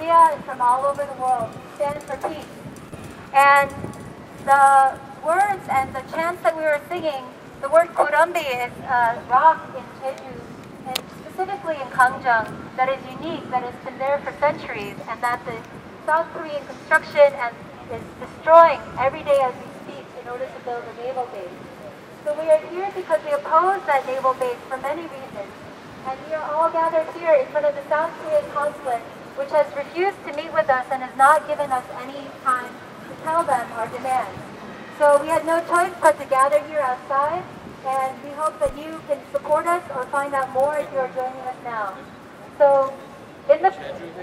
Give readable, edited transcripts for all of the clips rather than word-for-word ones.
Korea and from all over the world. We stand for peace. And the words and the chants that we were singing, the word Gurumbi is a rock in Jeju, and specifically in Gangjeong, that is unique, that has been there for centuries, and that the South Korean construction is destroying every day as we speak in order to build a naval base. So we are here because we oppose that naval base for many reasons. And we are all gathered here in front of the South Korean Consulate, which has refused to meet with us and has not given us any time to tell them our demands. So we had no choice but to gather here outside, and we hope that you can support us or find out more if you are joining us now. So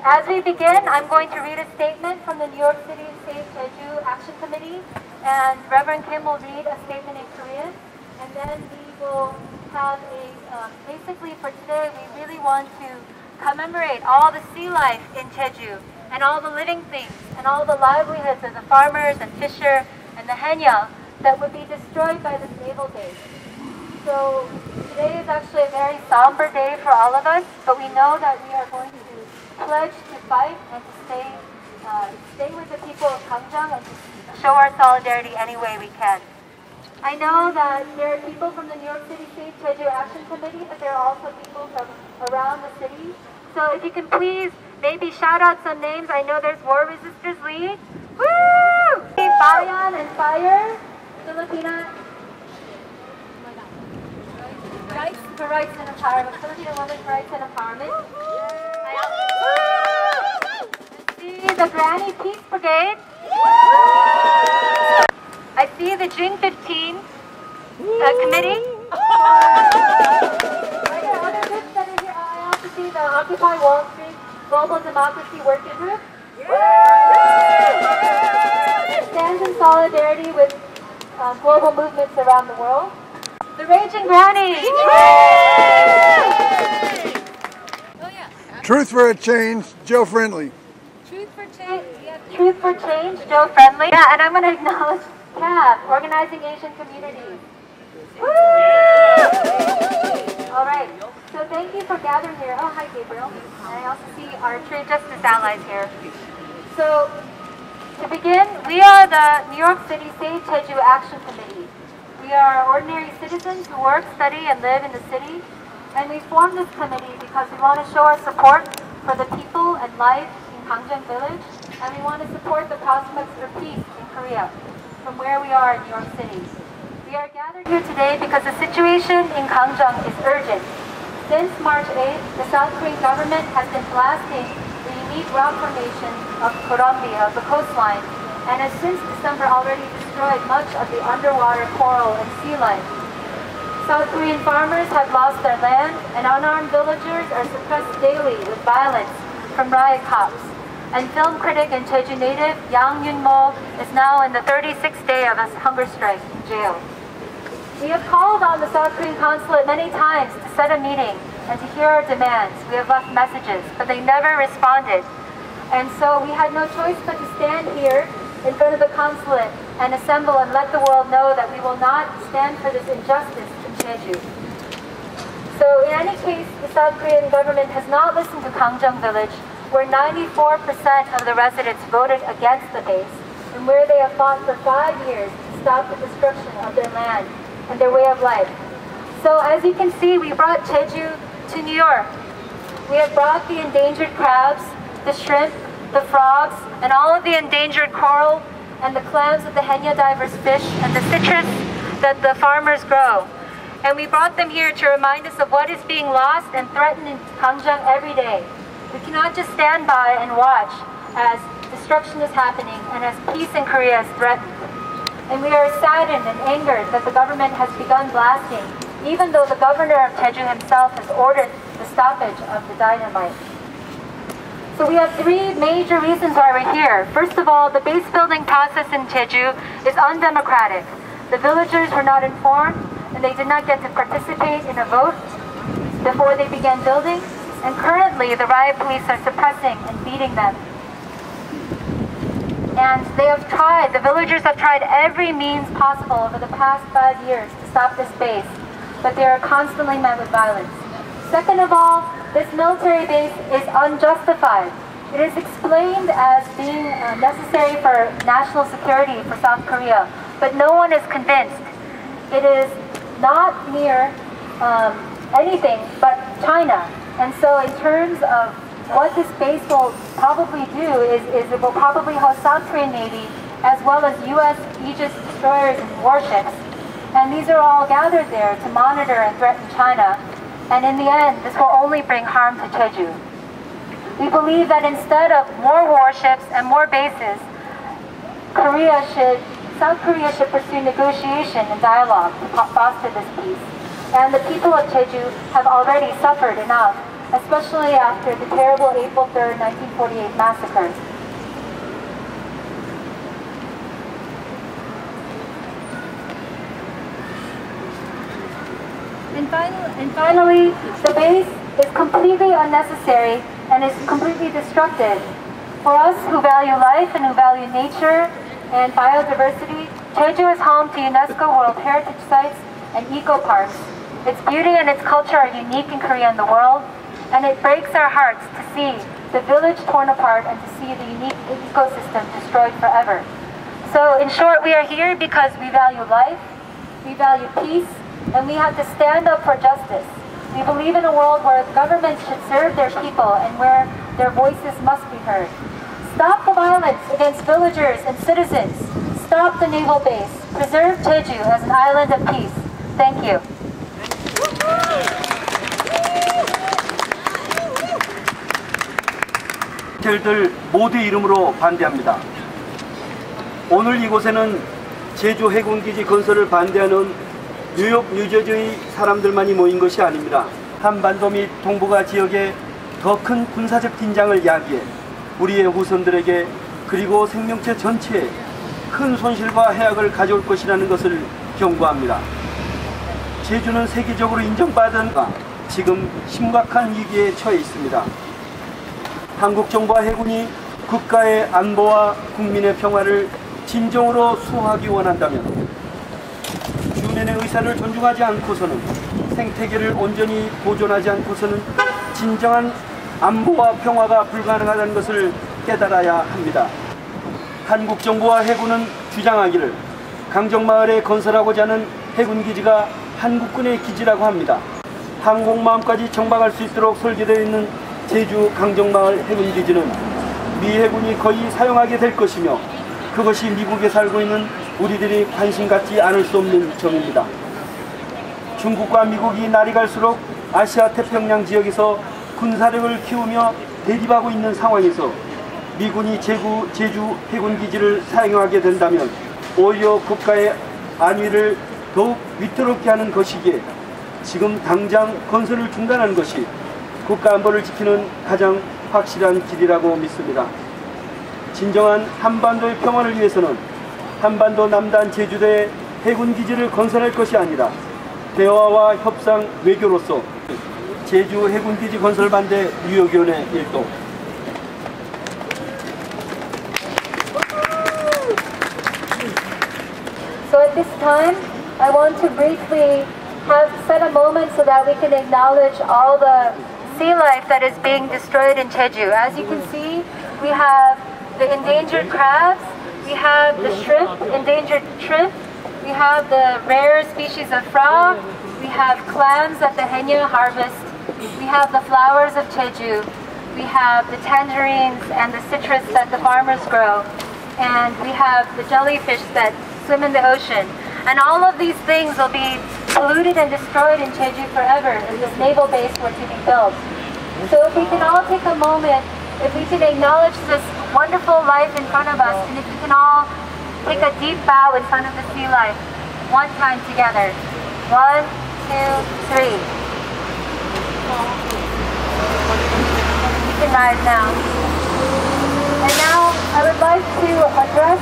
as we begin, I'm going to read a statement from the New York City Save Jeju Action Committee, and Reverend Kim will read a statement in Korean, and then we will have basically for today, we really want to commemorate all the sea life in Jeju, and all the living things, and all the livelihoods of the farmers and fisher and the Haenyeo that would be destroyed by this naval base. So today is actually a very somber day for all of us, but we know that we are going to pledge to fight and to stay with the people of Gangjeong and to show our solidarity any way we can. I know that there are people from the New York City Save Jeju Action Committee, but there are also people from around the city. So if you can please maybe shout out some names. I know there's War Resisters League. Woo! Bayan and Fire, Filipina. Rights for Rights and Empowerment, Filipino Women's Rights and Empowerment. I see the Granny Peace Brigade. I see the Jing 15 committee. Are there other groups that are here? I also see the Occupy Wall Street Global Democracy Working Group. It stands in solidarity with global movements around the world. The Raging Granny! Truth for a Change, Joe Friendly. Truth for Change, Truth for Change, Joe Friendly. Yeah, and I'm going to acknowledge CAB, Organizing Asian Communities. All right, so thank you for gathering here. Oh, hi Gabriel. I also see our trade justice allies here. So, to begin, we are the New York City Save Jeju Action Committee. We are ordinary citizens who work, study, and live in the city. And we formed this committee because we want to show our support for the people and life in Gangjeong village. And we want to support the prospects for peace in Korea from where we are in New York City. We are gathered here today because the situation in Gangjeong is urgent. Since March 8th, the South Korean government has been blasting the unique rock formation of Gurumbi, of the coastline, and has since December already destroyed much of the underwater coral and sea life. South Korean farmers have lost their land, and unarmed villagers are suppressed daily with violence from riot cops. And film critic and Jeju native Yang Yun-mo is now in the 36th day of his hunger strike in jail. We have called on the South Korean Consulate many times to set a meeting and to hear our demands. We have left messages, but they never responded. And so we had no choice but to stand here in front of the consulate and assemble and let the world know that we will not stand for this injustice in Jeju. So in any case, the South Korean government has not listened to Gangjeong village, where 94% of the residents voted against the base, and where they have fought for 5 years to stop the destruction of their land and their way of life. So as you can see, we brought Jeju to New York. We have brought the endangered crabs, the shrimp, the frogs, and all of the endangered coral and the clams of the Haenyeo divers fish and the citrus that the farmers grow. And we brought them here to remind us of what is being lost and threatened in Gangjeong every day. We cannot just stand by and watch as destruction is happening and as peace in Korea is threatened. And we are saddened and angered that the government has begun blasting, even though the governor of Jeju himself has ordered the stoppage of the dynamite. So we have 3 major reasons why we're here. First of all, the base building process in Jeju is undemocratic. The villagers were not informed, and they did not get to participate in a vote before they began building. And currently, the riot police are suppressing and beating them. And the villagers have tried every means possible over the past 5 years to stop this base, but they are constantly met with violence. Second of all, this military base is unjustified. It is explained as being necessary for national security for South Korea, but no one is convinced. It is not near anything but China. And so in terms of what this base will probably do is it will probably host South Korean Navy as well as US Aegis destroyers and warships. And these are all gathered there to monitor and threaten China. And in the end, this will only bring harm to Jeju. We believe that instead of more warships and more bases, South Korea should pursue negotiation and dialogue to foster this peace. And the people of Jeju have already suffered enough, especially after the terrible April 3rd, 1948 massacre. And finally, the base is completely unnecessary and is completely destructive. For us who value life and who value nature and biodiversity, Jeju is home to UNESCO World Heritage Sites and eco-parks. Its beauty and its culture are unique in Korea and the world, and it breaks our hearts to see the village torn apart and to see the unique ecosystem destroyed forever. So in short, we are here because we value life, we value peace, and we have to stand up for justice. We believe in a world where governments should serve their people and where their voices must be heard. Stop the violence against villagers and citizens. Stop the naval base. Preserve Jeju as an island of peace. Thank you. 들 모두 이름으로 반대합니다. 오늘 이곳에는 제주 해군기지 건설을 반대하는 뉴욕, 뉴저지의 사람들만이 모인 것이 아닙니다. 한반도 및 동북아 지역에 더 큰 군사적 긴장을 야기해 우리의 후손들에게 그리고 생명체 전체에 큰 손실과 해악을 가져올 것이라는 것을 경고합니다. 제주는 세계적으로 인정받은 지금 심각한 위기에 처해 있습니다. 한국 정부와 해군이 국가의 안보와 국민의 평화를 진정으로 수호하기 원한다면 주민의 의사를 존중하지 않고서는 생태계를 온전히 보존하지 않고서는 진정한 안보와 평화가 불가능하다는 것을 깨달아야 합니다. 한국 정부와 해군은 주장하기를 강정마을에 건설하고자 하는 해군기지가 한국군의 기지라고 합니다. 항공모함까지 정박할 수 있도록 설계되어 있는 제주 강정마을 해군기지는 미 해군이 거의 사용하게 될 것이며 그것이 미국에 살고 있는 우리들이 관심 갖지 않을 수 없는 점입니다. 중국과 미국이 날이 갈수록 아시아 태평양 지역에서 군사력을 키우며 대립하고 있는 상황에서 미군이 제주 해군기지를 사용하게 된다면 오히려 국가의 안위를 더욱 위태롭게 하는 것이기에 지금 당장 건설을 중단하는 것이 국가 안보를 지키는 가장 확실한 길이라고 믿습니다. 진정한 한반도의 평화를 위해서는 한반도 남단 제주도에 해군기지를 건설할 것이 아니라 대화와 협상 외교로서 제주 해군기지 건설 반대 뉴욕위원회 일동. So at this time, I want to briefly set a moment so that we can acknowledge all the sea life that is being destroyed in Jeju. As you can see, we have the endangered crabs, we have the shrimp, endangered shrimp, we have the rare species of frog, we have clams at the Haenyeo harvest, we have the flowers of Jeju, we have the tangerines and the citrus that the farmers grow, and we have the jellyfish that swim in the ocean. And all of these things will be polluted and destroyed in Jeju forever if this naval base were to be built. So if we can all take a moment, if we can acknowledge this wonderful life in front of us, and if we can all take a deep bow in front of the sea life, one time together. 1, 2, 3. You can rise now. And now I would like to address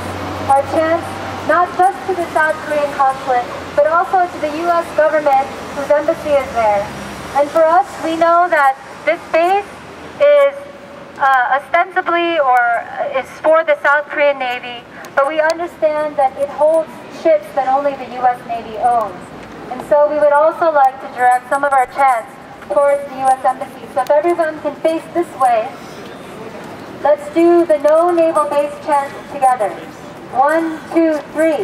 our chants not just to the South Korean consulate, but also to the US government whose embassy is there. And for us, we know that this base is ostensibly or is for the South Korean Navy, but we understand that it holds ships that only the US Navy owns. And so we would also like to direct some of our chants towards the US embassy. So if everyone can face this way, Let's do the no naval base chant together. 1, 2, 3.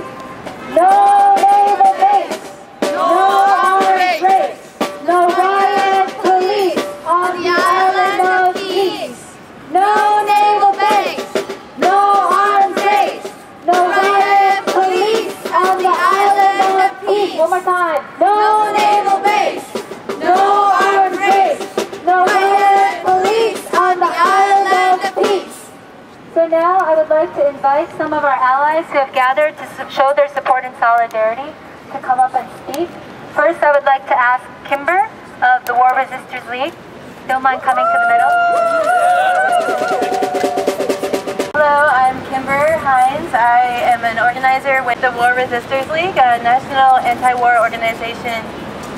No naval base, no arms race, no riot police on the island of peace. No naval base, no arms race, no riot police on the island of peace. One more time. No naval base, no arms race, no riot police on the island of peace. So now I would like to invite some of our allies who have gathered to show their support and solidarity to come up and speak. First, I would like to ask Kimber of the War Resisters League. Don't mind coming to the middle. Hello, I'm Kimber Hines. I am an organizer with the War Resisters League, a national anti-war organization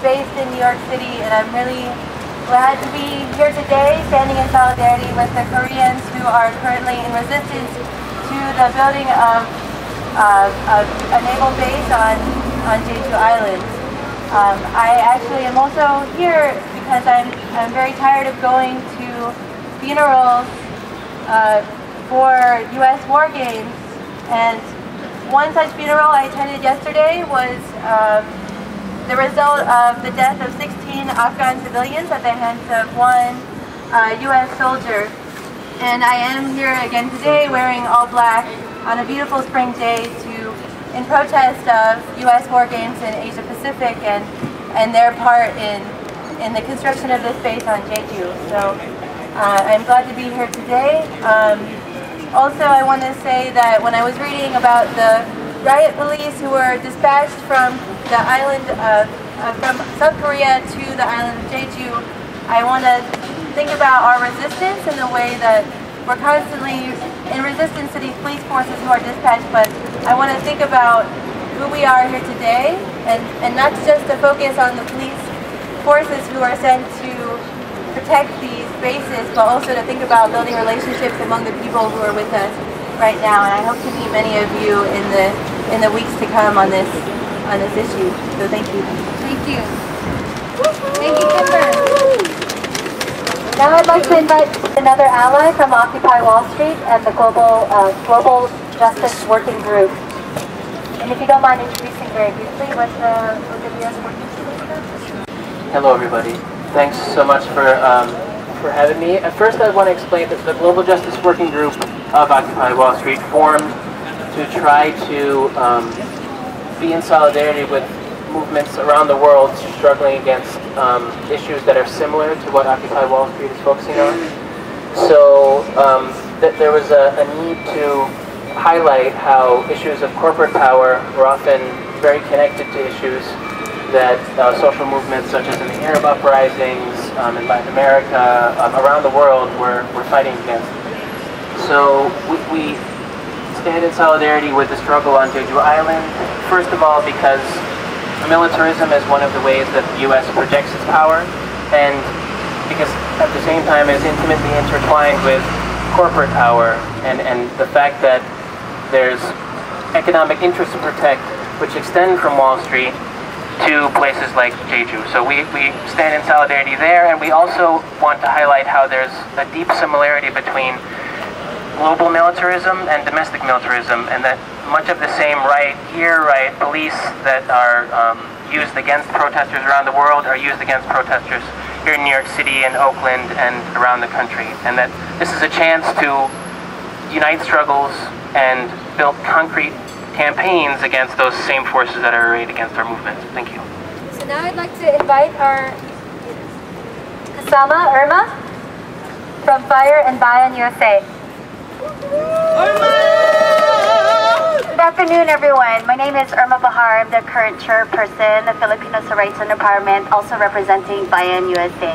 based in New York City, and I'm really glad to be here today, standing in solidarity with the Koreans who are currently in resistance to the building of a naval base on Jeju Island. I actually am also here because I'm very tired of going to funerals for U.S. war games, and one such funeral I attended yesterday was the result of the death of 16 Afghan civilians at the hands of one U.S. soldier. And I am here again today wearing all black on a beautiful spring day in protest of U.S. war games in Asia Pacific and their part in the construction of this base on Jeju. So I'm glad to be here today. Also, I want to say that when I was reading about the riot police who were dispatched from the island from South Korea to the island of Jeju, I want to think about our resistance in the way that we're constantly in resistance to these police forces who are dispatched, but I want to think about who we are here today, and not just to focus on the police forces who are sent to protect these bases, but also to think about building relationships among the people who are with us right now. And I hope to meet many of you in the weeks to come on this issue. So thank you. Thank you. Thank you, Kimber. Now I'd like to invite another ally from Occupy Wall Street and the Global Justice Working Group. And if you don't mind introducing very briefly what the US Working Group is. Hello everybody. Thanks so much for having me. At first I want to explain that the Global Justice Working Group of Occupy Wall Street formed to try to be in solidarity with movements around the world struggling against issues that are similar to what Occupy Wall Street is focusing on. So there was a need to highlight how issues of corporate power were often very connected to issues that social movements such as in the Arab uprisings in Latin America, around the world were fighting against. So we stand in solidarity with the struggle on Jeju Island, first of all because militarism is one of the ways that the U.S. projects its power, and because at the same time is intimately intertwined with corporate power and the fact that there's economic interests to protect which extend from Wall Street to places like Jeju. So we stand in solidarity there, and we also want to highlight how there's a deep similarity between global militarism and domestic militarism, and that much of the same police that are used against protesters around the world are used against protesters here in New York City and Oakland and around the country, and that this is a chance to unite struggles and build concrete campaigns against those same forces that are arrayed against our movement. Thank you. So now I'd like to invite our Kasama Irma from Fire and Bayan USA. Good afternoon, everyone. My name is Irma Bahar. I'm the current chairperson of Filipino Civil Rights and Empowerment, also representing Bayan USA.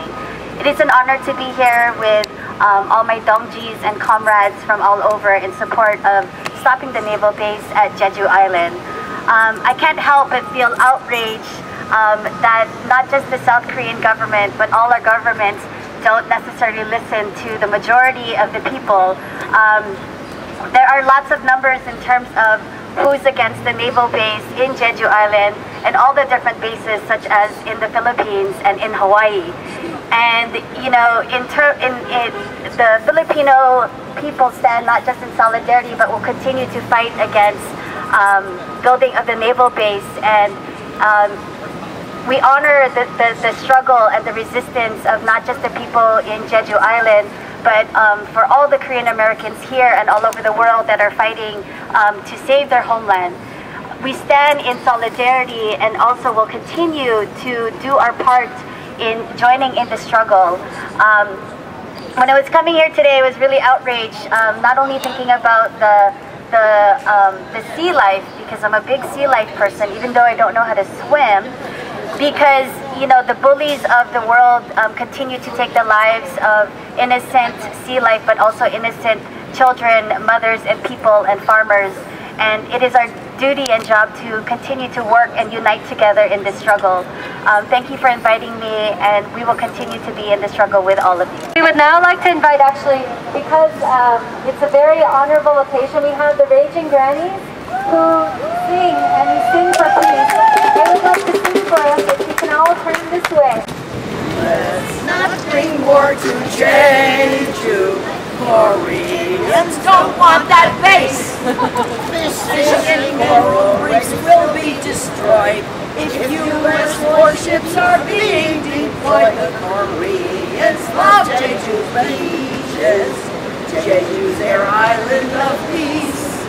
It is an honor to be here with all my dongjis and comrades from all over in support of stopping the naval base at Jeju Island. I can't help but feel outraged that not just the South Korean government, but all our governments don't necessarily listen to the majority of the people. There are lots of numbers in terms of who's against the naval base in Jeju Island, and all the different bases, such as in the Philippines and in Hawaii. And you know, the Filipino people stand not just in solidarity, but will continue to fight against building of the naval base. And we honor the struggle and the resistance of not just the people in Jeju Island, but for all the Korean Americans here and all over the world that are fighting to save their homeland. We stand in solidarity and also will continue to do our part in joining in the struggle. When I was coming here today, I was really outraged, not only thinking about the sea life, because I'm a big sea life person, even though I don't know how to swim, because you know, the bullies of the world continue to take the lives of innocent sea life, but also innocent children, mothers, and people, and farmers. And it is our duty and job to continue to work and unite together in this struggle. Thank you for inviting me, and we will continue to be in the struggle with all of you. We would now like to invite, actually, because it's a very honorable occasion, we have the Raging Grannies who sing, and we sing for peace. They would like to sing for us, if you can all turn this way. Let's not bring war to Jeju. Koreans don't want that base. Fishing coral reefs will be destroyed if US warships are being deployed. The Koreans love Jeju's beaches, Jeju's their island of peace.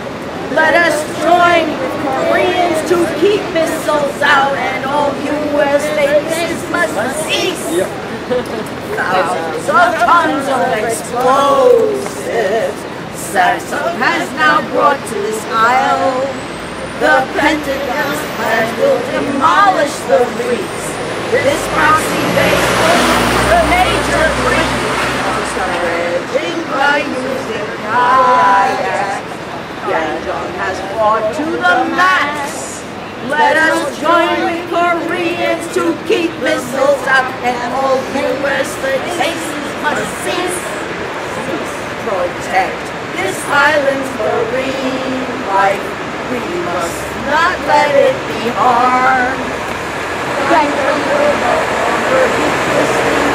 Let us join with Koreans to keep missiles out, and all US bases must cease. Thousands of tons of explosives Samsung has now brought to this isle. The Pentagon's plan will demolish the reefs. This proxy base will be a major breach. Dredging by using kayaks. Gangjeong has fought to the max. Let us join with Koreans to keep missiles up, and all US bases must cease. Protect this island's marine life. We must not let it be harmed. Gangjeong will no longer be pristine.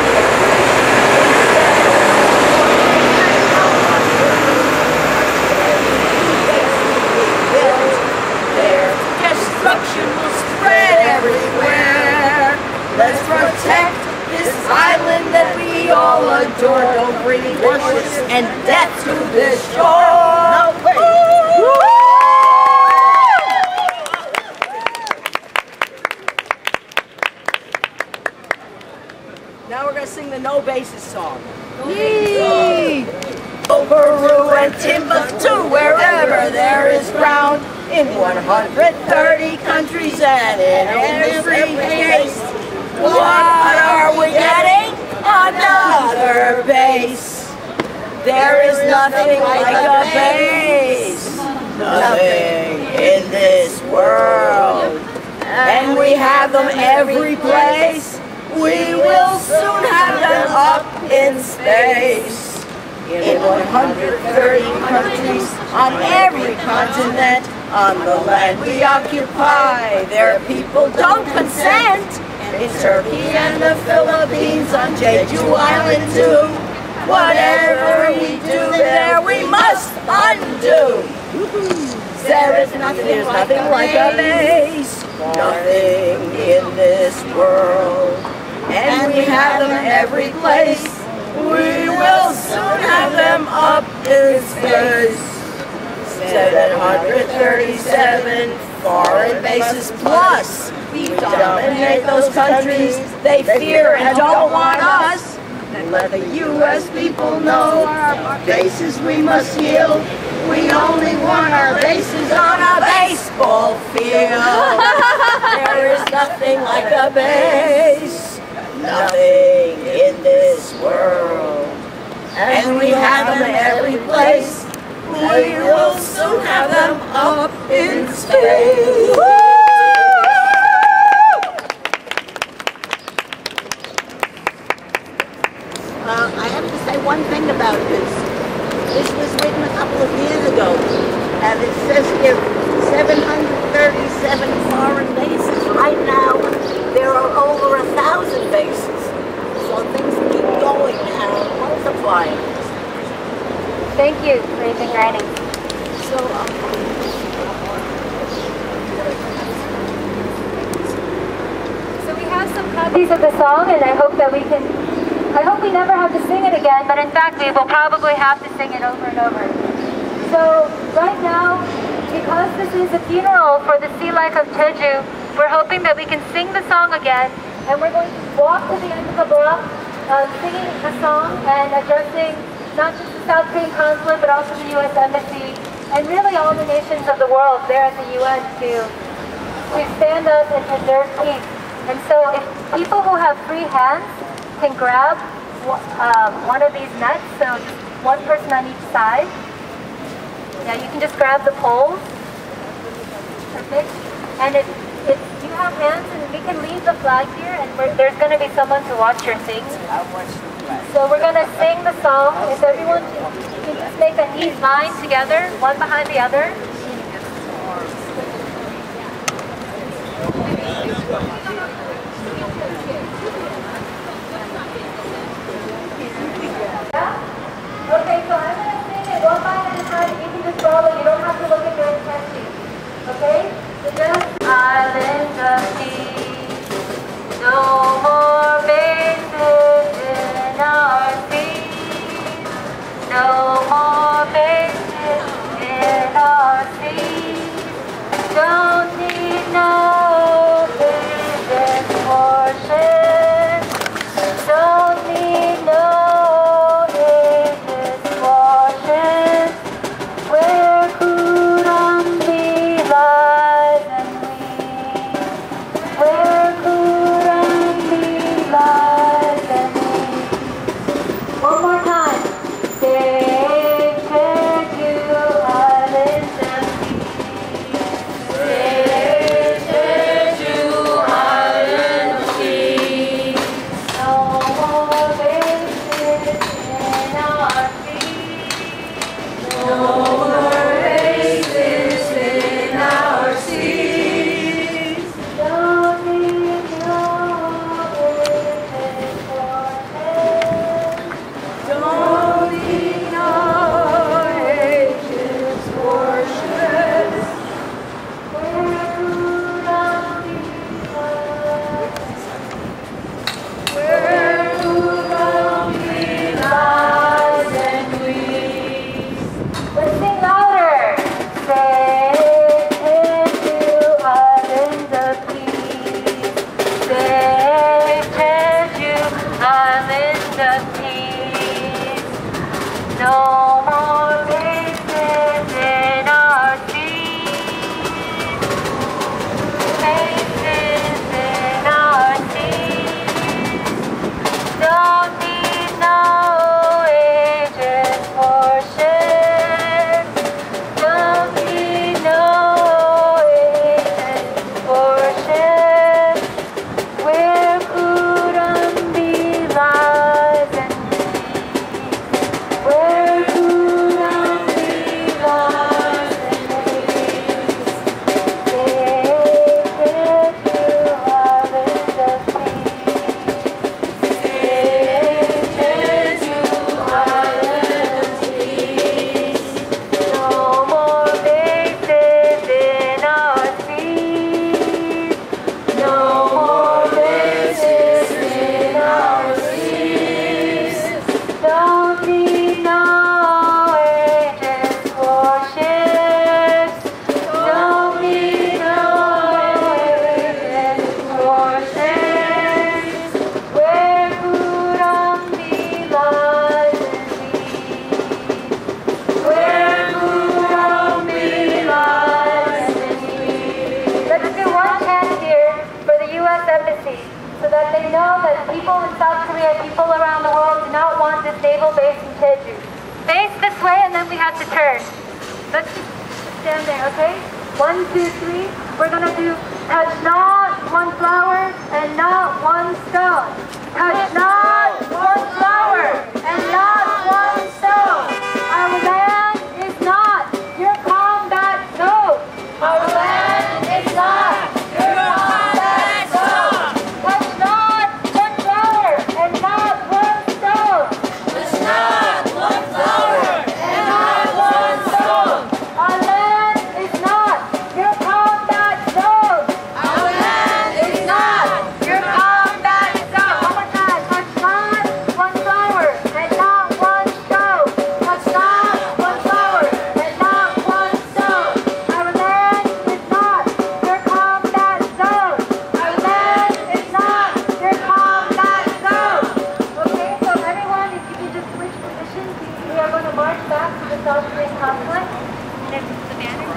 Destruction will spread everywhere. Let's protect this island that we all adore. Don't bring warships and death to this shore. No way. Now we're going to sing the No Bases song. Yee! Peru and Timbuktu, wherever there is ground, in 130 countries and in every case. What are we getting? Another base. There is nothing like a base. Nothing in this world. And we have them every place. We will soon have them up in space. In 130 countries, on every continent, on the land we occupy, their people don't consent. In Turkey and the Philippines, on Jeju Island too. Whatever we do there, we must undo. There's nothing like a base, nothing in this world. And we have them every place. We will soon have them up in space. 737 foreign bases plus. We dominate those countries. They fear and don't want us. And let the US people know our bases we must yield. We only want our bases on a baseball field. There is nothing like a base. Nothing in this world. And we have them every place. We will soon have them up in space. I have to say one thing about this. This was written a couple of years ago, and it says here 737 foreign bases Right now, there are over 1,000 bases. So things keep going and multiplying. Thank you, Raven Granny. So, So we have some copies of the song, and I hope we never have to sing it again, but in fact we will probably have to sing it over and over. So right now, because this is a funeral for the sea life of Jeju, we're hoping that we can sing the song again, and we're going to walk to the end of the block, singing the song and addressing not just the South Korean Consulate, but also the US Embassy, and really all the nations of the world there at the UN to stand up and preserve peace. And so if people who have free hands can grab one of these nets, so one person on each side. Yeah, you can just grab the poles. Perfect. And if you have hands, and we can leave the flag here, and there's going to be someone to watch your thing. So we're going to sing the song. If everyone can just make a neat line together, one behind the other. Yeah? Okay, so I'm going to sing it one by one time. You can just follow. You don't have to look at your intention. Okay? So just island of peace. No more bases in our seas. No more bases in our seas. Don't need no vision for ships. Don't need no aegis for ships. Where Kurambi lies and we. Where Kurambi lies and we. One more time. Save Jeju Island and peace. Save Jeju Island and peace. No more bases in our seas. No more bases in our seas. Don't need no aegis for ships. Don't need no aegis for ships. Where Kurambi lies. Where Kurambi lies and we. Let's sing louder. Save Jeju Island of peace. Save Jeju Island of peace. No more bases in our seas. Bases in our seas. Don't need no aegis for ships. Don't need no aegis for ships. Where Kurambi lies and we. Where Kurambi lies and we. Save Jeju Island of peace. Save Jeju Island of peace. No more bases in our seas. No more bases in our seas. Don't need no aegis for ships. Don't need no aegis for ships. Where Kurambi lies and we. Where Kurambi lies and we. Let's do one chant here for the US Embassy, so that they know that people in South Korea, people around the world do not want this naval base in Jeju. Face this way, and then we have to turn. Let's just stand there, okay? 1, 2, 3. We're gonna do touch not one flower and not one stone. Touch not one flower and not one stone. Our land is not your combat zone. Our land is not your combat this conflict. This is the banner.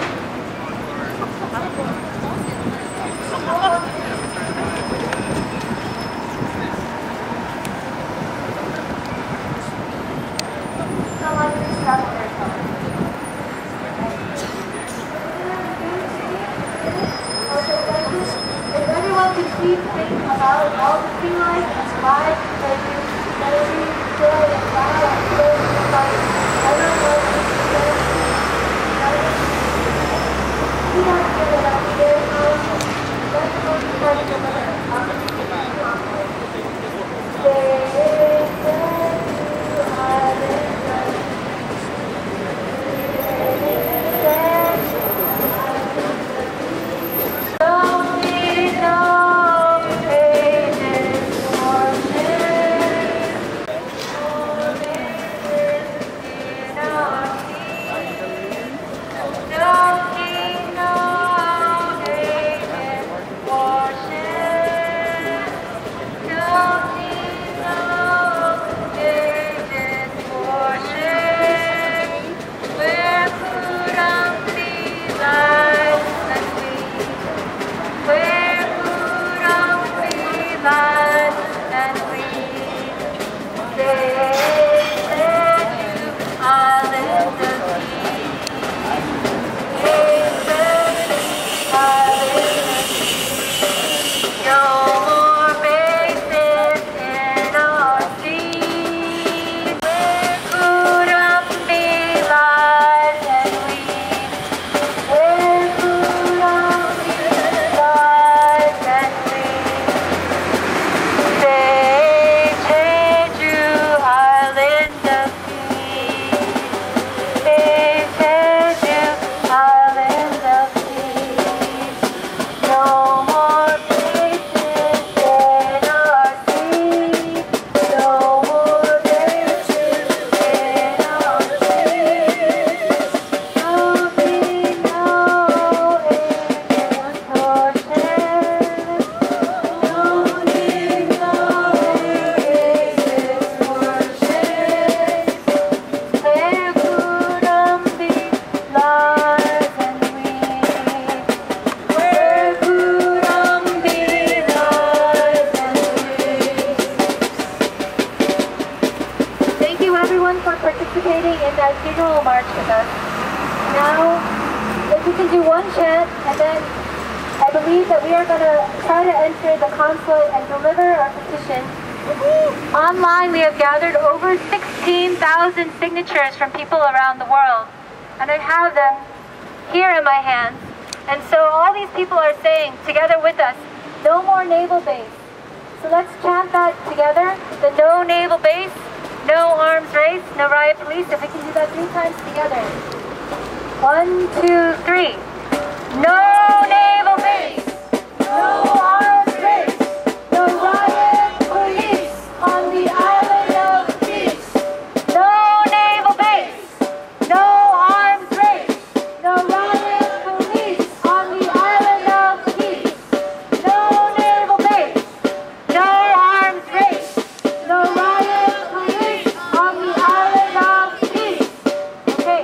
If everyone could please think about all the sea life and lives that you enjoy and wow and live in life. I don't know if you can get it. We want to get it out there. Let's go to try to deliver it. For participating in that funeral march with us. Now, if we can do one chant, and then I believe that we are going to try to enter the consulate and deliver our petition. Online, we have gathered over 16,000 signatures from people around the world, and I have them here in my hands. And so all these people are saying, together with us, no more naval base. So let's chant that together, the no naval base, no arms race, no riot police. If we can do that 3 times together. 1, 2, 3. No naval base, no arms race, no riot police on the island of peace. No naval base, no arms race, no riot police on the island of peace. No naval base, no arms race, no riot police on the island of peace. Okay.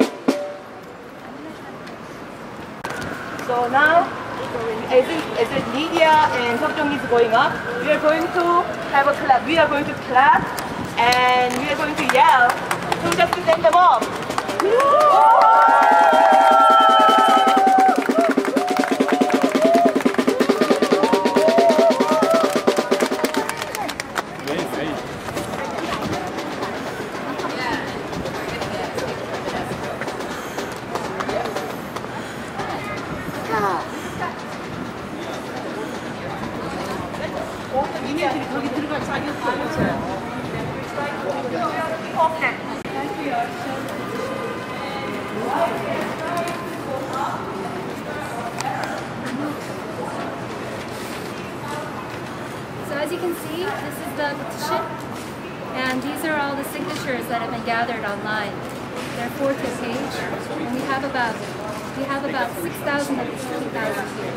So now, as the media and Seokjong is going up, we are going to have a clap. We are going to clap and we are going to yell to just send them off. So as you can see, this is the petition, and these are all the signatures that have been gathered online. They're 4 to a page, and we have about 6,000 of these 2,000 here.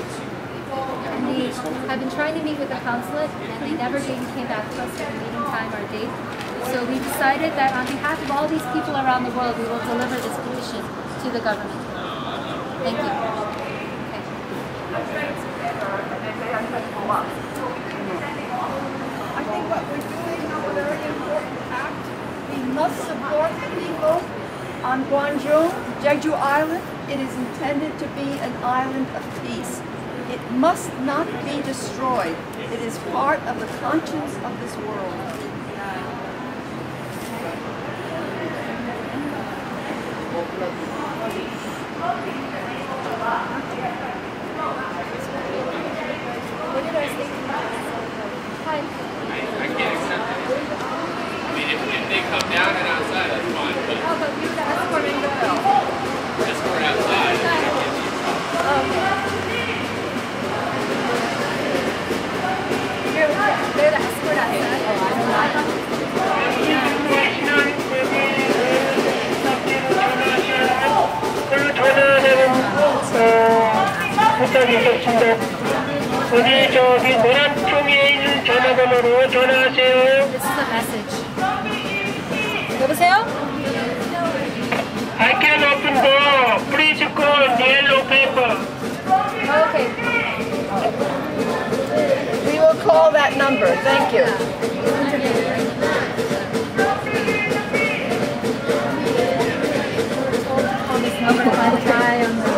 And we have been trying to meet with the consulate, and they never came back to us with a meeting time or date. So we decided that on behalf of all these people around the world, we will deliver this petition to the government. Thank you. Okay. I think what we're doing is a very important act. We must support the people on Gangjeong, Jeju Island. It is intended to be an island of peace. It must not be destroyed. It is part of the conscience of this world. What did I say? Hi. I can't accept it. I mean, if they come down and outside, that's fine. But Oh, but we were escorting the escort outside. They're the escort outside. 우리 저기 노란 종이에 있는 전화번호로 전화하세요. This is a message. 여보세요? I can open door. Please call the yellow paper. Okay. We will call that number. Thank you. Call this number by the guy on the...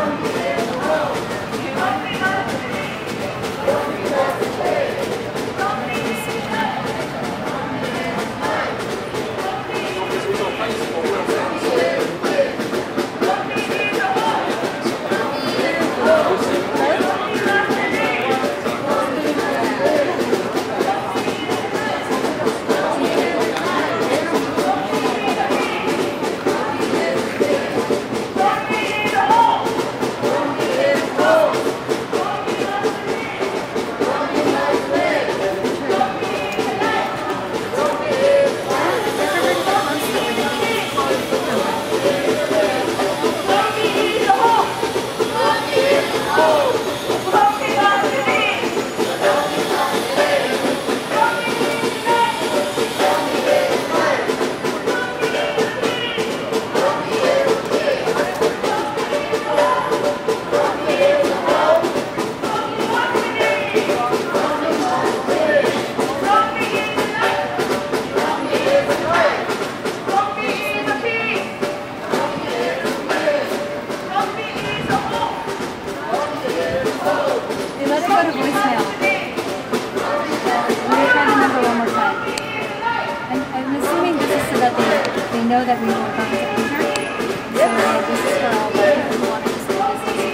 Know that we were going to enter. So this is for all the people who wanted to stay business.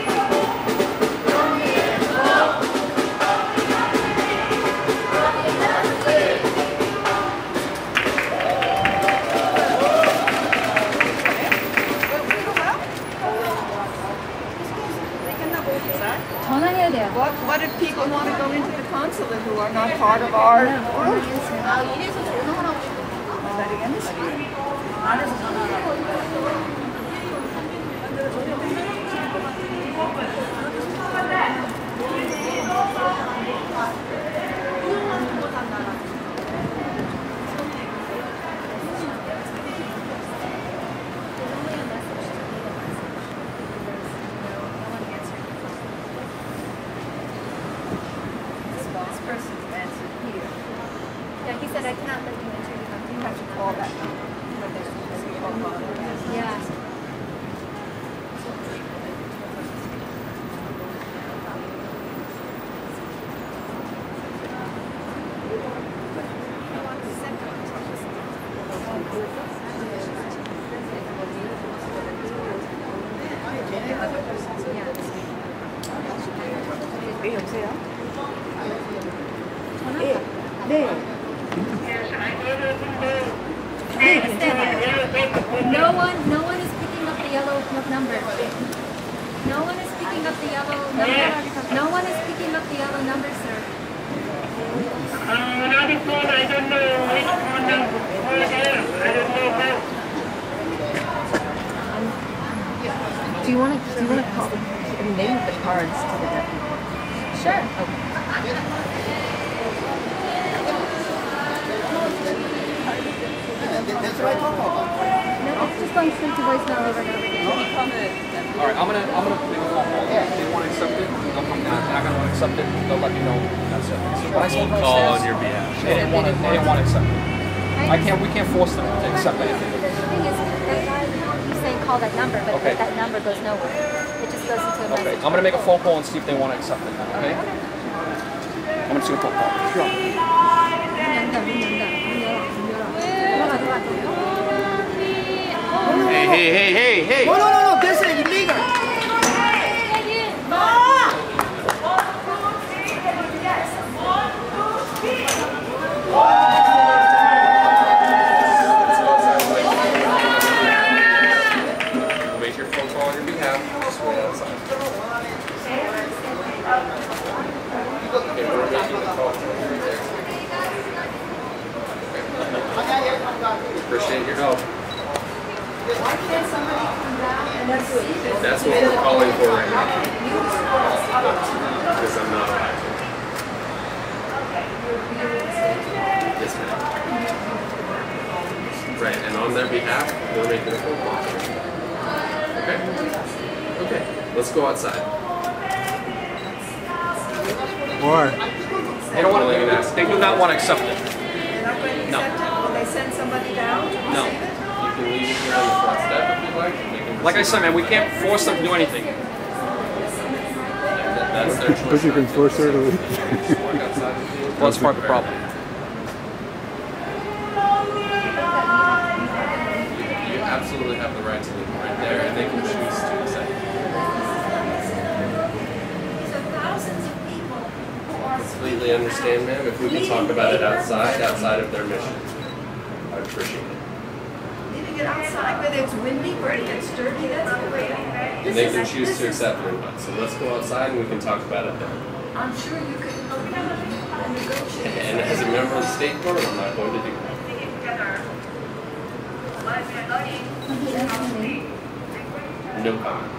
전화해야 돼요. What if people want to go into the consulate who are not part of our group? Yeah, he said I can't let you enter. You have to call that. Yeah. 네, 여보세요? 네. No one is picking up the yellow number. No one is picking up the yellow number. No one is picking up the yellow number, sir. Another phone, I don't know which phone number. I don't know how. Do you want to call name the cards to the deputy? Sure. That's what I talk about. No, it's just going straight to voicemail over and over again. All right, I'm gonna make a phone call. If they want to accept it, they'll come down. If they're not gonna accept it, they'll let me know. That's it. So when I spoke Call on your behalf. they didn't want to accept it. We can't force them to accept anything. The thing is, he's saying call that number, but Okay. that number goes nowhere. It just goes into a Okay, message. I'm gonna make a phone call and see if they want to accept it. Okay. I'm gonna see a phone call. Sure. Hey! No, this is illegal. Make your phone call on your behalf. Just wait outside. Okay, we're making the call. Appreciate your help. Why can't somebody come down and see this? That's what we're calling for right now. Because I'm not allowed to. Yes, ma'am. Right, and on their behalf, we're making a phone call. Okay? Okay, let's go outside. Why? They don't want to. They do not want to accept it. They're not going to No. accept it? Will they send somebody down to No. receive it? You can leave it here on the front step if you'd like. We can Like I said, man, we can't force them to do anything. That's their choice. But you can force her to leave. Just walk outside and deal with Well, that's part of the problem. You absolutely have the right to leave it right there, and they can choose to accept it. Completely understand, ma'am. If we can talk about it outside of their mission, I'd appreciate it. Leaving it outside where it's windy, where it gets dirty, that's the way. And they can choose to accept it or not. So let's go outside and we can talk about it there. I'm sure you could negotiate. And as a member of the state board, I'm not going to do that. No comment.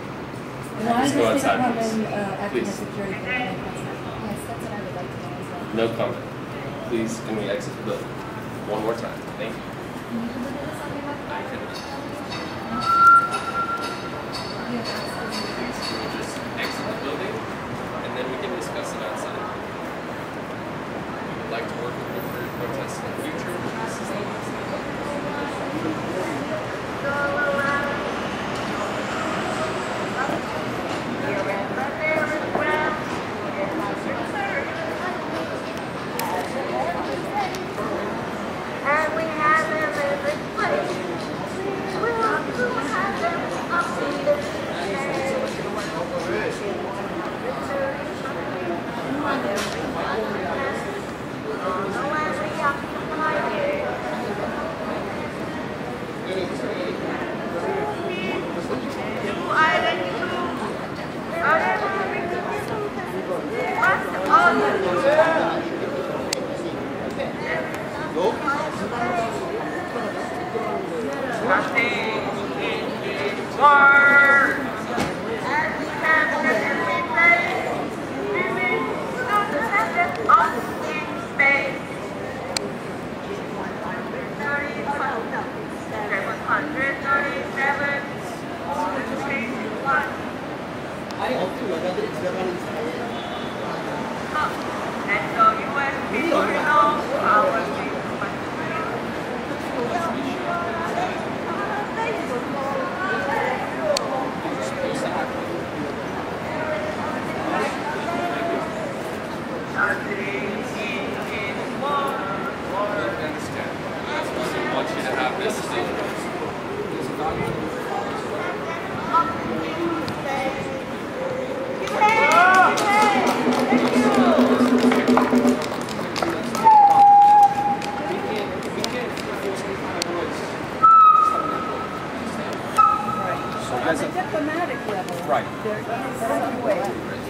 Just go outside, please. Please. No comment. Please, can we exit the building? One more time. Thank you. I can. We'll just exit the building, and then we can discuss it outside. We would like to work with you for your protests in the future. This is the last time.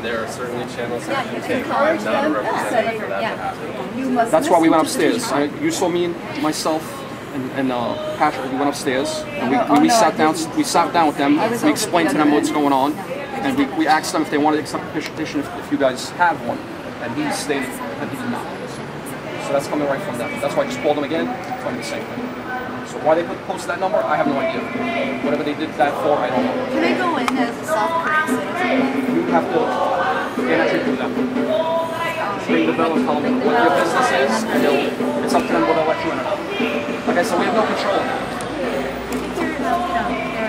There are certainly channels that you can take. I'm not a representative for that to happen. That's why we went upstairs. You saw me and myself and Patrick. We went upstairs and we sat down. We sat down with them. We explained to them what's going on, And we asked them if they wanted to accept the petition if you guys have one, and he stated that he did not. So that's coming right from them. That's why I just called them again, telling them the same thing. So why they posted that number, I have no idea. Whatever they did that for, I don't know. Can I go in as a South Korean citizen? You have to get entry through them. Ring the bell and tell them what your business is, and it's up to them whether they'll let you in or not. Like I said, we have no control of that.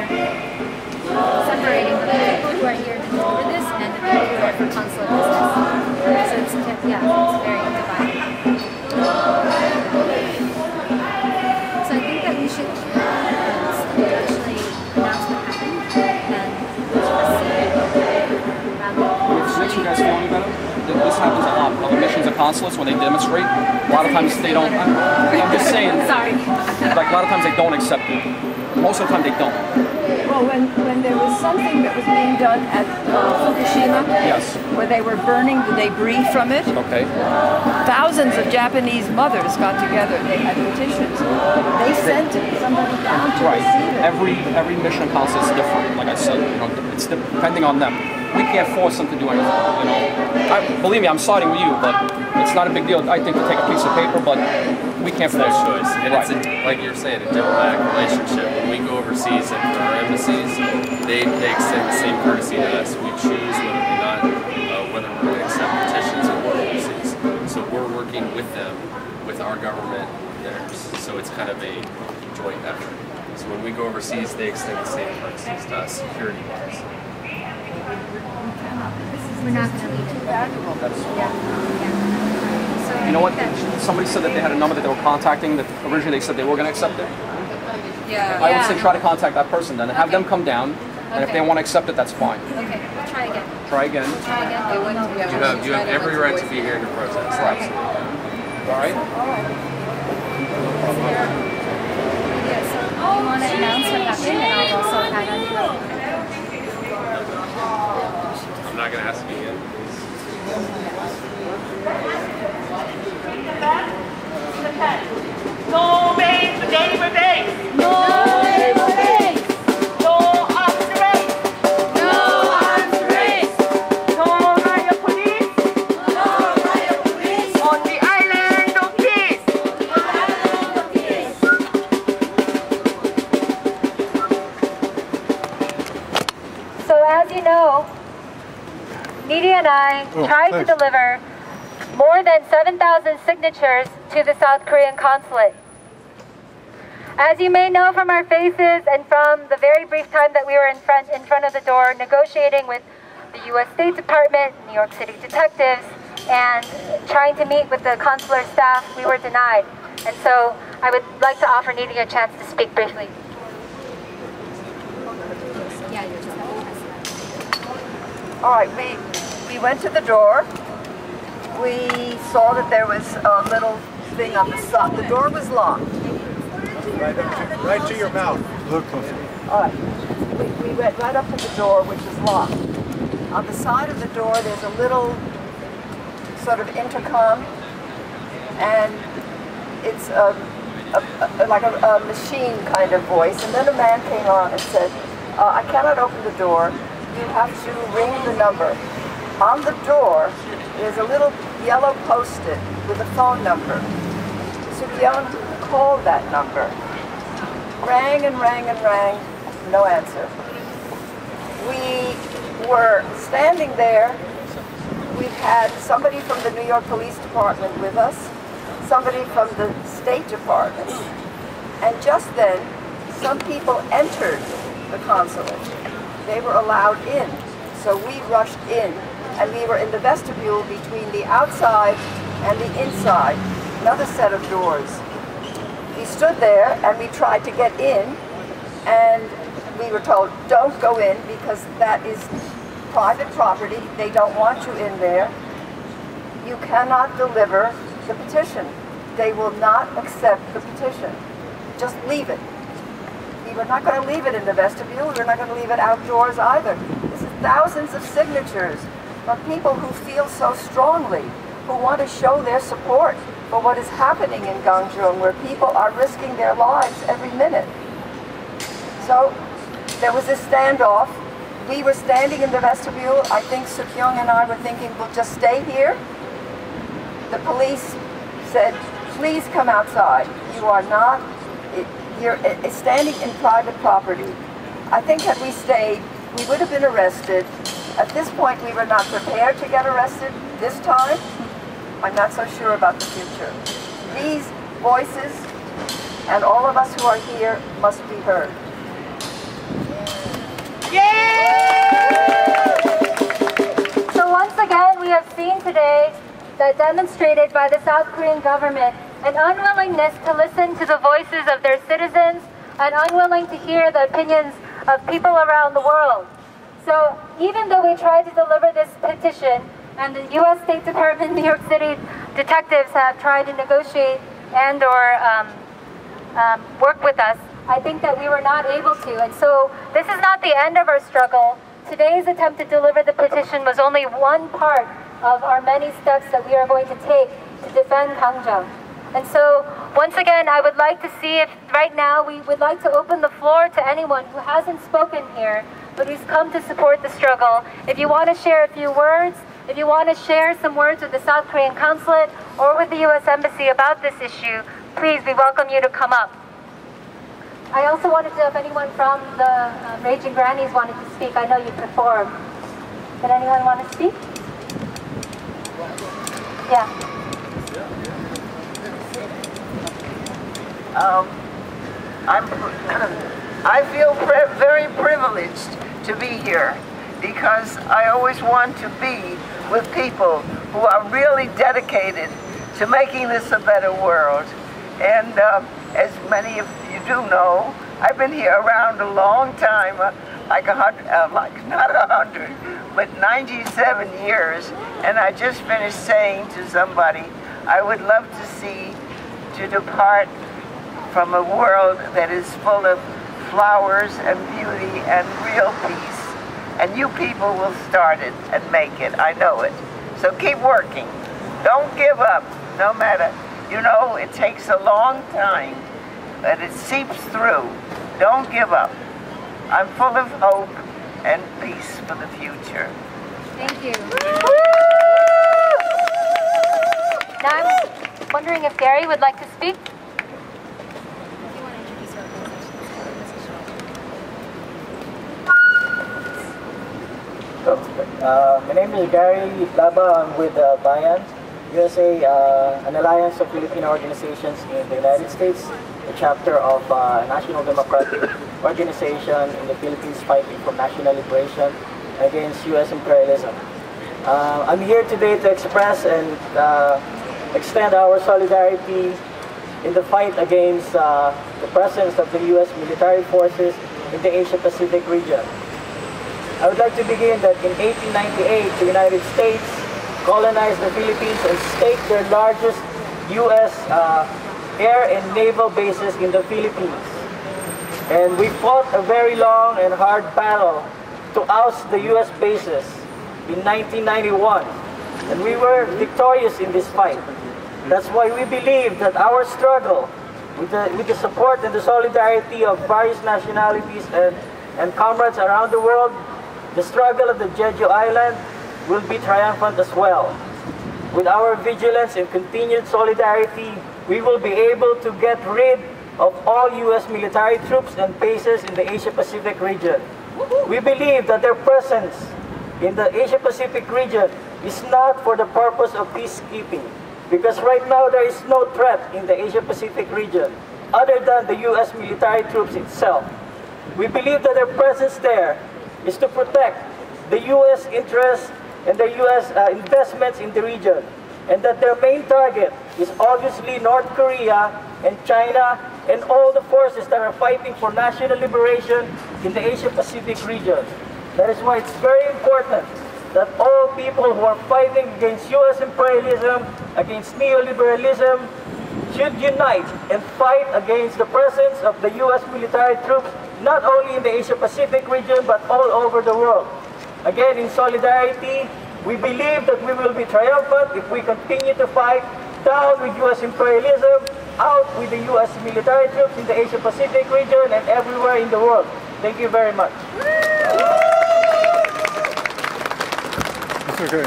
They're separating the people who are here to deliver this and the people who are for consulate business. So it's, yeah, it's very divided. So I think that we should actually announce what happened and Makes you guys feel any better? This happens a lot. Other missions and consulates, when they demonstrate, a lot of times they don't. I'm just saying. Sorry. Like a lot of times they don't accept it. Most of the time they don't. Well, when there was something that was being done at Fukushima, yes, where they were burning the debris from it, okay, thousands of Japanese mothers got together. They had petitions. They sent somebody down to receive it. Every mission and consulate is different. Like I said, it's depending on them. We can't force them to do anything. Believe me, I'm siding with you, but it's not a big deal. I think to take a piece of paper, but we can't force their choice. And it's like you're saying, a diplomatic relationship. When we go overseas and for our embassies, they extend the same courtesy to us. We choose whether we're going to accept petitions and go overseas. So we're working with them, with our government, theirs. So it's kind of a joint effort. So when we go overseas, they extend the same courtesies to us, security-wise. We're not going to leave it. So you know what? Somebody said that they had a number that they were contacting, that originally they said they were going to accept it. Yeah. I would say try to contact that person then and have them come down, and if they want to accept it, that's fine. Okay, we'll try again. Try again. Try again. You have every right to be here to protest. Right. All right? Yeah, so you want to announce what happened, and I'll also add on to it. I'm not going to ask you again. No naval base! No naval base! No arms race! No arms race! No riot police! No riot police! On the island of peace! On the island of peace! So as you know, Nidhi and I tried to deliver more than 7,000 signatures to the South Korean consulate. As you may know from our faces and from the very brief time that we were in front of the door negotiating with the US State Department, New York City detectives, and trying to meet with the consular staff, we were denied. And so I would like to offer Nidhi a chance to speak briefly. All right, we went to the door. We saw that there was a little thing on the side. The door was locked. Right to your mouth. Look closer. All right. We went right up to the door, which is locked. On the side of the door, there's a little sort of intercom, and it's like a machine kind of voice. And then a man came on and said, I cannot open the door. You have to ring the number. On the door, there's a little yellow post-it with a phone number. So Young called that number. Rang and rang and rang, no answer. We were standing there. We had somebody from the New York Police Department with us, somebody from the State Department, and just then, some people entered the consulate. They were allowed in, so we rushed in, and we were in the vestibule between the outside and the inside, another set of doors. We stood there and we tried to get in, and we were told, don't go in because that is private property. They don't want you in there. You cannot deliver the petition. They will not accept the petition. Just leave it. We were not going to leave it in the vestibule. We're not going to leave it outdoors either. This is thousands of signatures from people who feel so strongly, who want to show their support for what is happening in Gangjeong, where people are risking their lives every minute. So there was this standoff. we were standing in the vestibule. I think Suk-young and I were thinking, we'll just stay here. The police said, please come outside. You are not, you're standing in private property. I think had we stayed, we would have been arrested. At this point, we were not prepared to get arrested. This time, I'm not so sure about the future. These voices and all of us who are here must be heard. So once again, we have seen today that demonstrated by the South Korean government an unwillingness to listen to the voices of their citizens and unwilling to hear the opinions of people around the world. So even though we tried to deliver this petition and the US State Department New York City detectives have tried to negotiate and or work with us, I think that we were not able to. And so this is not the end of our struggle. Today's attempt to deliver the petition was only one part of our many steps that we are going to take to defend Gangjeong. And so once again, I would like to see if right now we would like to open the floor to anyone who hasn't spoken here, but who's come to support the struggle. If you want to share a few words, if you want to share some words with the South Korean Consulate or with the US Embassy about this issue, please, we welcome you to come up. I also wanted to know if anyone from the Raging Grannies wanted to speak. I know you perform. Did anyone want to speak? Yeah. I feel very privileged to be here because I always want to be with people who are really dedicated to making this a better world. And as many of you do know, I've been here around a long time, like not 100, but 97 years. And I just finished saying to somebody, I would love to see to depart from a world that is full of flowers and beauty and real peace. And you people will start it and make it, I know it. So keep working. Don't give up, no matter. You know, it takes a long time, but it seeps through. Don't give up. I'm full of hope and peace for the future. Thank you. Now I'm wondering if Gary would like to speak. My name is Gary Laba. I'm with Bayan USA, an alliance of Filipino organizations in the United States, a chapter of a national democratic organization in the Philippines fighting for national liberation against US imperialism. I'm here today to express and extend our solidarity in the fight against the presence of the US military forces in the Asia-Pacific region. I would like to begin that in 1898, the United States colonized the Philippines and staked their largest U.S. air and naval bases in the Philippines. And we fought a very long and hard battle to oust the U.S. bases in 1991. And we were victorious in this fight. That's why we believe that our struggle, with the support and the solidarity of various nationalities and comrades around the world, the struggle of the Jeju Island will be triumphant as well. With our vigilance and continued solidarity, we will be able to get rid of all U.S. military troops and bases in the Asia-Pacific region. We believe that their presence in the Asia-Pacific region is not for the purpose of peacekeeping, because right now there is no threat in the Asia-Pacific region other than the U.S. military troops itself. We believe that their presence there is to protect the U.S. interests and the U.S. investments in the region, and that their main target is obviously North Korea and China and all the forces that are fighting for national liberation in the Asia-Pacific region. That is why it's very important that all people who are fighting against U.S. imperialism, against neoliberalism, should unite and fight against the presence of the U.S. military troops, not only in the Asia-Pacific region, but all over the world. Again, in solidarity, we believe that we will be triumphant if we continue to fight down with U.S. imperialism, out with the U.S. military troops in the Asia-Pacific region and everywhere in the world. Thank you very much. Okay.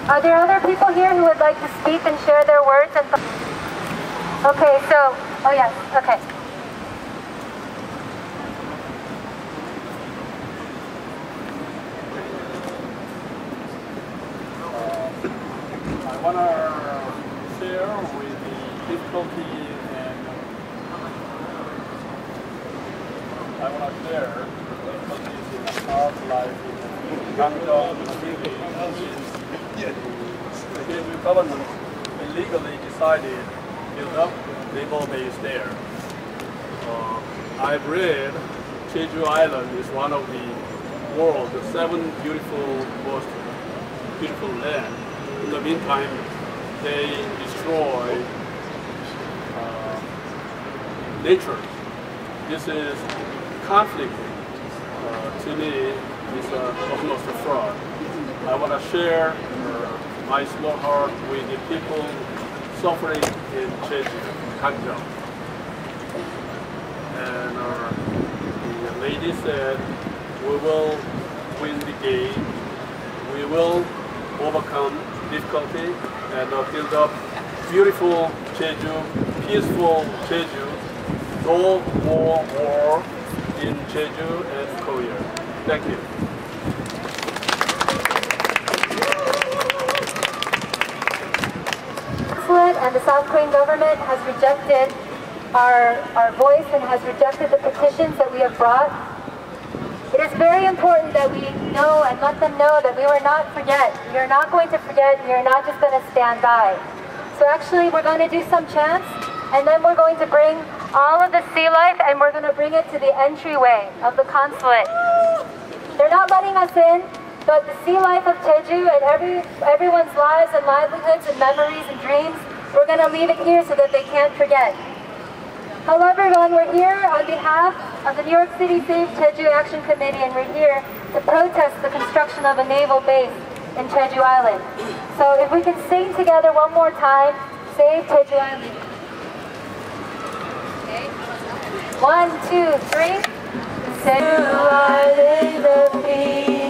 Are there other people here who would like to speak and share their words and thoughts? Okay, so, oh yes, okay. I want to share with the difficulty and I want to share the difficulties in our life in Gangjeong city. The Jeju government illegally decided to build up naval base there. I've read Jeju Island is one of the world's 7 most beautiful land. In the meantime, they destroy nature. This is conflict. To me, is almost a fraud. I want to share my small heart with the people suffering in Jeju, Gangjeong. And the lady said, we will win the game. We will overcome difficulty and build up beautiful Jeju, peaceful Jeju, no more war in Jeju and Korea. Thank you. Consulate and the South Korean government has rejected our voice and has rejected the petitions that we have brought. It is very important that we know and let them know that we will not forget. We are not going to forget. We are not just going to stand by. So actually we're going to do some chants and then we're going to bring all of the sea life and we're going to bring it to the entryway of the consulate. They're not letting us in, but the sea life of Jeju and everyone's lives and livelihoods and memories and dreams, we're going to leave it here so that they can't forget. Hello everyone, we're here on behalf of the New York City Save Jeju Action Committee and we're here to protest the construction of a naval base in Jeju Island. So if we can sing together one more time, Save Jeju Island. Okay. 1, 2, 3. Jeju Island of peace.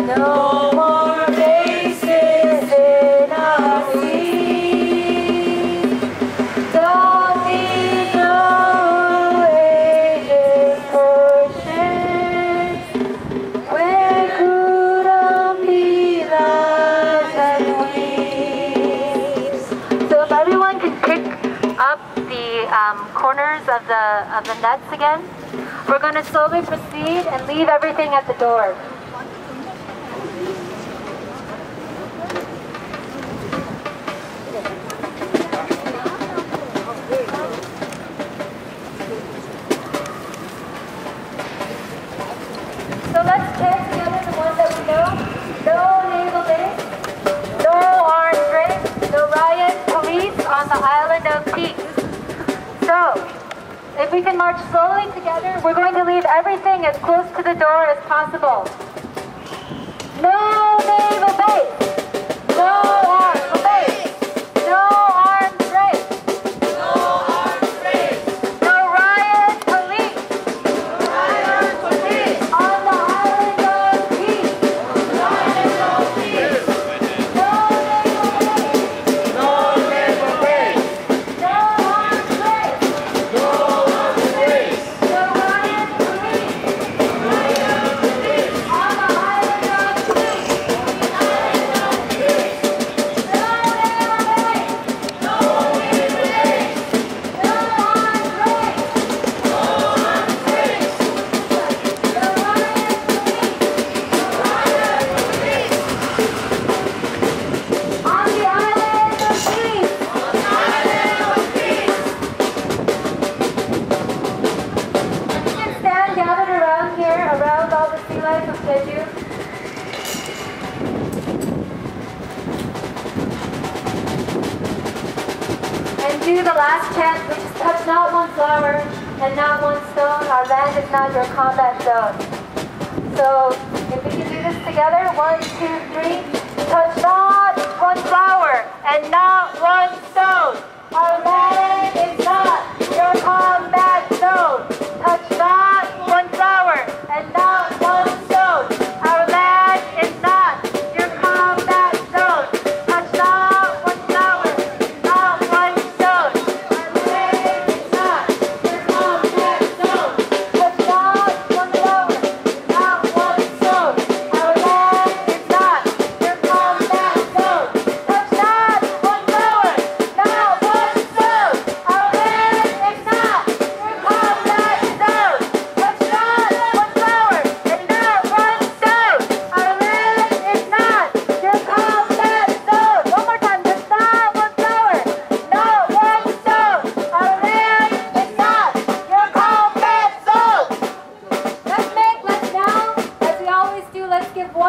No more bases in our sea. Corners of the nets again. We're going to slowly proceed and leave everything at the door. So let's chant together the ones that we know. No naval base, no armed race, no riot police on the island of peace. So, if we can march slowly together, we're going to leave everything as close to the door as possible. No naval base, no armed base, no armed race, no armed race, no riot police, on the island of peace, no naval base, no naval base, no armed race. Do the last chant, which is touch not one flower and not one stone. Our land is not your combat zone. So if we can do this together, 1, 2, 3. Touch not one flower and not one stone. Our land is not your combat zone. Touch not one flower and not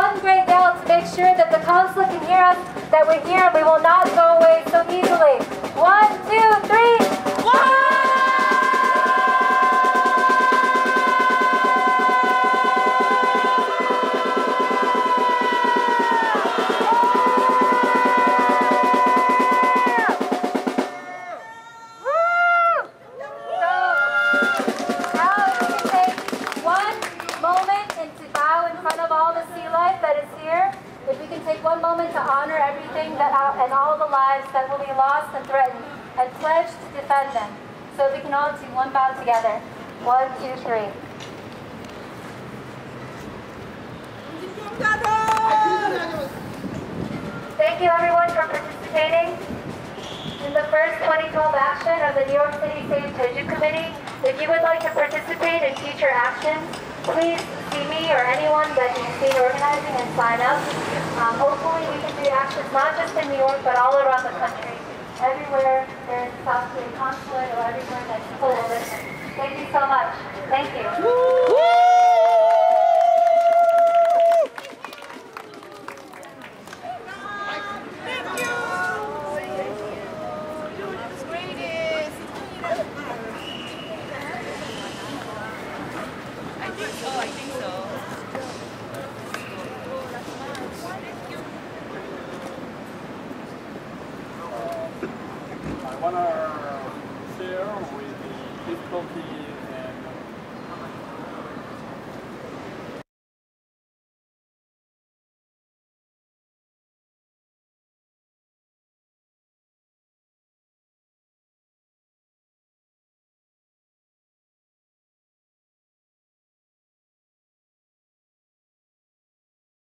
one great yell to make sure that the consulate can hear us, that we're here and we will not go away so easily. 1, 2, 3. Woo! And all the lives that will be lost and threatened, and pledge to defend them. So we can all do one bow together. 1, 2, 3. Thank you everyone for participating in the first 2012 action of the New York City Save Jeju Committee. If you would like to participate in future actions, please see me or anyone that you've seen organizing and sign up. Hopefully we can do actions not just in New York, but all around the country. Everywhere there is a South Korean consulate or everywhere that people will listen. Thank you so much. Thank you.